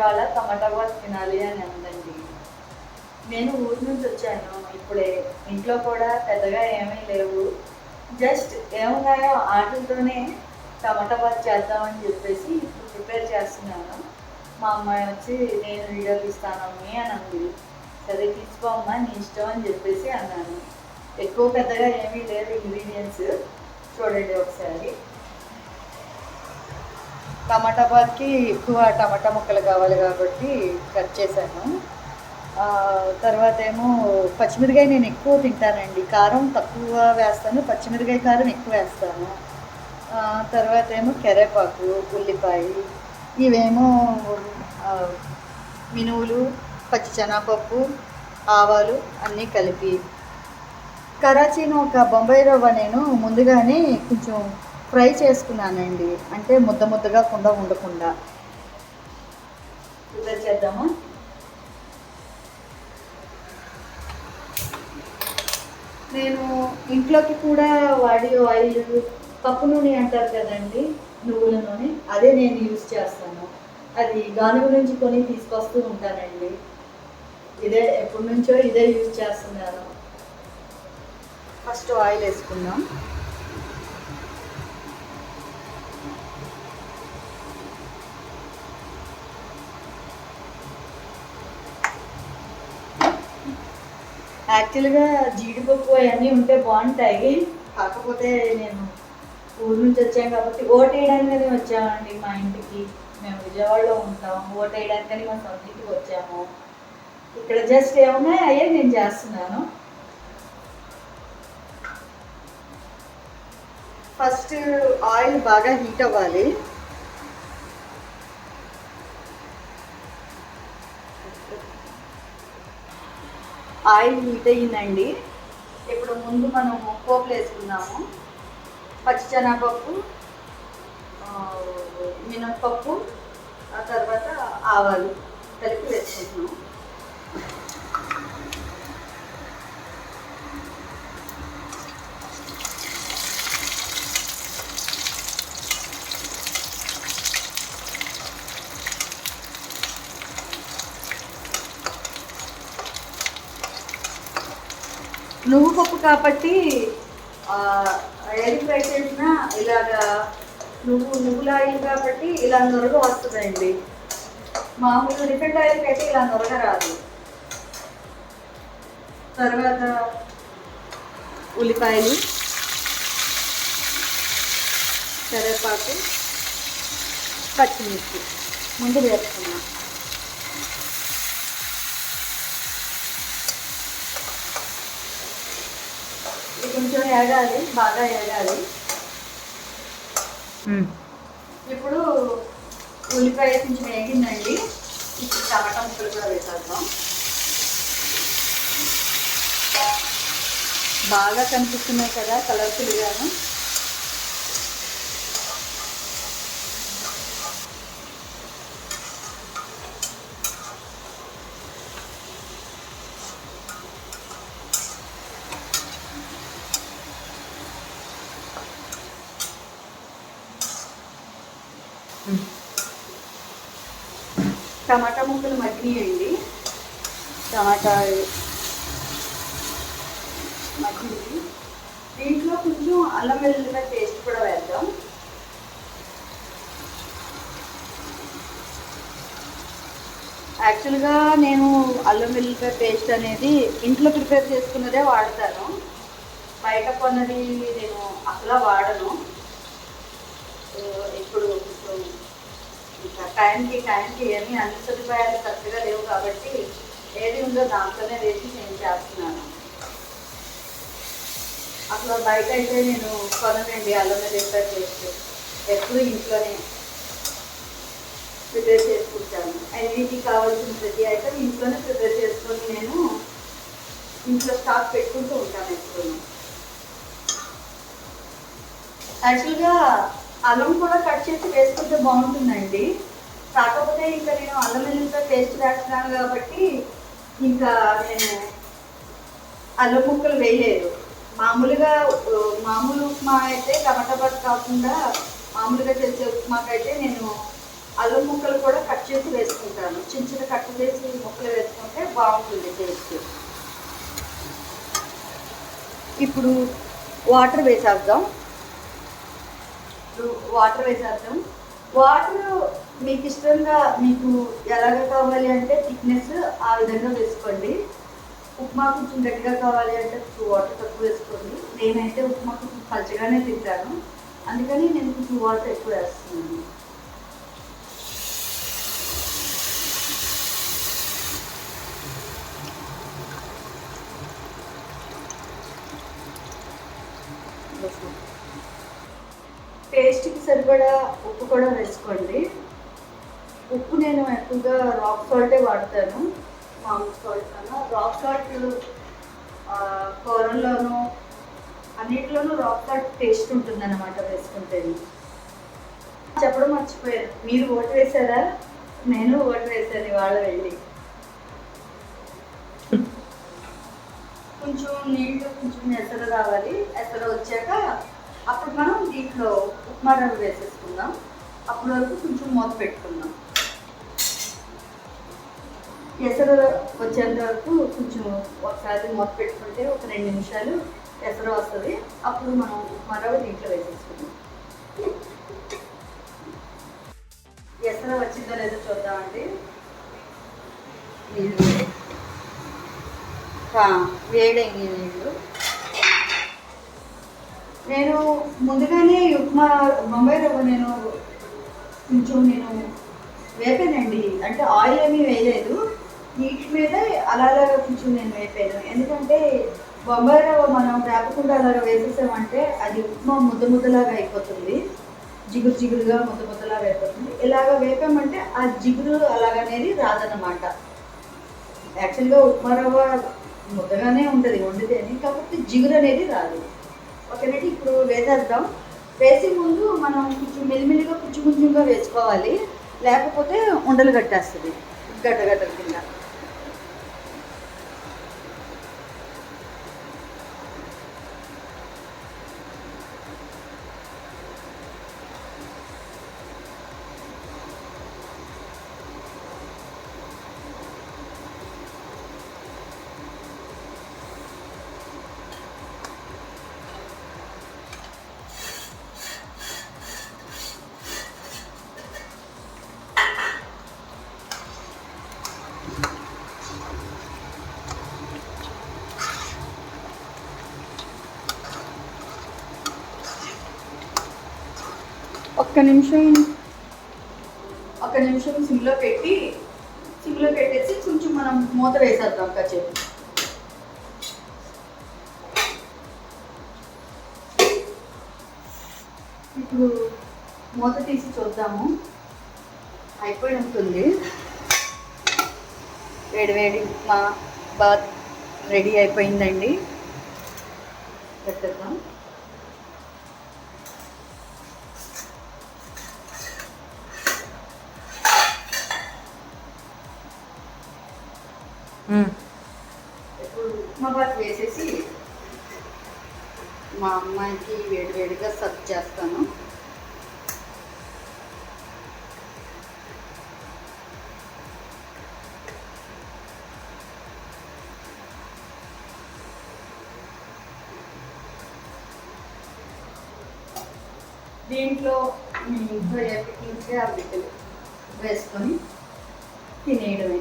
ఇవాళ టమాటా బాత్ తినాలి అని అందండి. నేను ఊరి నుంచి వచ్చాను ఇప్పుడే. ఇంట్లో కూడా పెద్దగా ఏమీ లేవు. జస్ట్ ఏమున్నాయో వాటితోనే టమాటా బాత్ చేద్దామని చెప్పేసి ఇప్పుడు ప్రిపేర్ చేస్తున్నాను. మా అమ్మాయి వచ్చి నేను వీడియో తీస్తానమ్మీ అని అంది. సరే తీసుకోమ్మా నీ ఇష్టం అని చెప్పేసి అన్నాను. ఎక్కువ పెద్దగా ఏమీ లేదు ఇంగ్రీడియంట్స్, చూడండి ఒకసారి. టమాటా బాత్కి ఎక్కువ టమాటా ముక్కలు కావాలి కాబట్టి కట్ చేశాను. తర్వాత ఏమో పచ్చిమిరకాయ నేను ఎక్కువ తింటానండి, కారం తక్కువ వేస్తాను, పచ్చిమిరకాయ కారం ఎక్కువ వేస్తాను. తర్వాత ఏమో కరివేపాకు, ఉల్లిపాయ, ఇవేమో మినువులు, పచ్చిశనగపప్పు, ఆవాలు అన్నీ కలిపి. కరాచీని ఒక బొంబాయి రవ్వ నేను ముందుగానే కొంచెం ఫ్రై చేసుకున్నానండి, అంటే ముద్ద ముద్దగా ఉండకుండా. ప్రిపేర్ చేద్దామా? నేను ఇంట్లోకి కూడా వాడే ఆయిల్ పప్పు నూనె అంటారు కదండి, నువ్వుల నూనె, అదే నేను యూజ్ చేస్తాను. అది గానుగ నుంచి కొని తీసుకొస్తూ ఉంటానండి. ఇదే ఎప్పటి నుంచో ఇదే యూజ్ చేస్తున్నాను. ఫస్ట్ ఆయిల్ వేసుకుందాం. యాక్చువల్గా జీడిపప్పు అవన్నీ ఉంటే బాగుంటాయి, కాకపోతే నేను ఊరు నుంచి వచ్చాను కాబట్టి ఓటు వేయడానికని వచ్చామండి మా ఇంటికి. మేము విజయవాడలో ఉంటాం, ఓటు వేయడానికని మా సొంత ఇంటికి వచ్చాము. ఇక్కడ జస్ట్ ఏమున్నాయి అయ్యే నేను చేస్తున్నాను. ఫస్ట్ ఆయిల్ బాగా హీట్ అవ్వాలి. ఆయిల్ హీట్ అయ్యిందండి. ఇప్పుడు ముందు మనం పోపులు వేసుకున్నాము. పచ్చిశనగపప్పు, మినప్పప్పు, ఆ తర్వాత ఆవాలు కలిపి వేసుకుంటున్నాము. నువ్వు పప్పు కాబట్టి ఎయిర్ ఫ్రై చేసిన ఇలాగా నువ్వుల ఆయిల్ కాబట్టి ఇలా నొరగ వస్తుందండి. మామూలు రిఫైండ్ ఆయిల్కి అయితే ఇలా నొరగ రాదు. తర్వాత ఉల్లిపాయలు, కరివేపాకు, పచ్చిమిర్చి ముందు వేసుకున్నాం. కొంచెం ఏగాలి, బాగా ఏగాలి. ఇప్పుడు ఉల్లిపాయ కొంచెం వేగిందండి. ఇప్పుడు టమాటా ముక్కలు కూడా వేసేద్దాం. బాగా కనిపిస్తున్నాయి కదా కలర్ఫుల్గాను. టమాటా ముక్కలు మగ్గినాయండి. టమాటా మగ్గింది. దీంట్లో కొంచెం అల్లం వెల్లుల్లిపాయ పేస్ట్ కూడా వేద్దాం. యాక్చువల్గా నేను అల్లం వెల్లుల్లిపాయ పేస్ట్ అనేది ఇంట్లో ప్రిపేర్ చేసుకున్నదే వాడతాను, బయట కొన్నది నేను అసలు వాడను. ఇప్పుడు ఇంకా టైంకి ఏమీ అన్ని సదుపాయాలు కరెక్ట్గా లేవు కాబట్టి ఏది ఉందో దాంట్లోనే వేసి నేను చేస్తున్నాను. అసలు బయట అయితే నేను కొననండి అల్లం వెల్లుల్లిపాయ పేస్ట్, ఎప్పుడు ఇంట్లోనే ప్రిపేర్ చేసుకుంటాను. అన్నిటికి కావాల్సిన ప్రతి ఐటమ్ ఇంట్లోనే ప్రిపేర్ చేసుకొని నేను ఇంట్లో స్టాక్ పెట్టుకుంటూ ఉంటాను ఎప్పుడు. యాక్చువల్గా అల్లం కూడా కట్ చేసి వేసుకుంటే బాగుంటుందండి, కాకపోతే ఇంకా నేను అల్లం వెల్లుల్లిపాయ పేస్ట్ వేస్తున్నాను కాబట్టి ఇంకా నేను అల్లం ముక్కలు వేయలేదు. మామూలు ఉప్మా అయితే టమాటా బాత్ కాకుండా మామూలుగా చేసే ఉప్మాకైతే నేను అల్లం ముక్కలు కూడా కట్ చేసి వేసుకుంటాను. చిన్న చిన్న కట్ చేసి ముక్కలు వేసుకుంటే బాగుంటుంది టేస్ట్. ఇప్పుడు వాటర్ వేసేద్దాం. వాటర్ మీకు ఇష్టంగా మీకు ఎలాగ కావాలి అంటే థిక్నెస్ ఆ విధంగా వేసుకోండి. ఉప్మా కొంచెం గట్టిగా కావాలి అంటే వాటర్ తక్కువ వేసుకోండి. నేనైతే ఉప్మా కొంచెం పలచగానే తింటాను, అందుకని నేను కొంచెం వాటర్ ఎక్కువ వేస్తున్నాను. టేస్ట్కి సరిపడా ఉప్పు కూడా వేసుకోండి. ఉప్పు నేను ఎక్కువగా రాక్ సాల్టే వాడతాను, మామూలు సాల్ట్ కన్నా. రాక్ సాల్ట్ కూరల్లోనూ అన్నింటిలోనూ రాక్ సాల్ట్ టేస్ట్ ఉంటుందన్నమాట వేసుకుంటే. చెప్పడం మర్చిపోయాను, మీరు ఓటు వేసారా? నేను ఓటు వేసాను ఇవాళ వెళ్ళి. కొంచెం నీళ్ళు, కొంచెం ఎసరు రావాలి. ఎసరు వచ్చాక అప్పుడు మనం దీంట్లో ఉప్మా రవ్వ వేసేసుకుందాం. అప్పటి వరకు కొంచెం మూత పెట్టుకుందాం. ఎసరు వచ్చేంత వరకు కొంచెం ఒకసారి మూత పెట్టుకుంటే ఒక 2 నిమిషాలు ఎసరు వస్తుంది. అప్పుడు మనం ఉప్మా రవ్వ దీంట్లో వేసేసుకుందాం. ఎసరు వచ్చిందో లేదో చూద్దామండి. నీళ్ళు వేడైంది. నీళ్ళు నేను ముందుగానే ఉప్మా బొంబాయి రవ్వ కొంచెం వేపానండి. అంటే ఆయిల్ ఏమీ వేయలేదు, నీటి మీద అలాగా కొంచెం నేను వేపాను. ఎందుకంటే బొంబాయి రవ్వ మనం వేపకుండా అలాగ వేసేసామంటే అది ఉప్మా ముద్దలాగా అయిపోతుంది, జిగురుగా ముద్దలాగా అయిపోతుంది. ఇలాగ వేపామంటే ఆ జిగురు అలాగనేది రాదన్నమాట. యాక్చువల్గా ఉప్మా రవ్వ ముద్దగానే ఉంటుంది వండితేనే, కాబట్టి జిగురు అనేది రాదు. ఓకేనండి, ఇప్పుడు వేసేద్దాం. వేసే ముందు మనం కొంచెం మెల్లిమెల్లిగా కొంచెంగా వేసుకోవాలి, లేకపోతే ఉండలు కట్టేస్తుంది గడ్డ కింద. ఒక్క నిమిషం సిమ్లో పెట్టేసి కొంచెం మనం మూత వేసేద్దాం కాసేపు. ఇప్పుడు మూత తీసి చూద్దాము. అయిపోయి ఉంటుంది. వేడి ఉప్మా బాత్ రెడీ అయిపోయిందండి. పెట్టేద్దాం. ఇప్పుడు ఉప్మా బాత్ వేసేసి మా అమ్మాయికి వేడిగా సర్వ్ చేస్తాను. దీంట్లో మీ ఇంట్లో ఏ పికిల్స్ ఆ పికిల్ వేసుకొని తినేయడమే.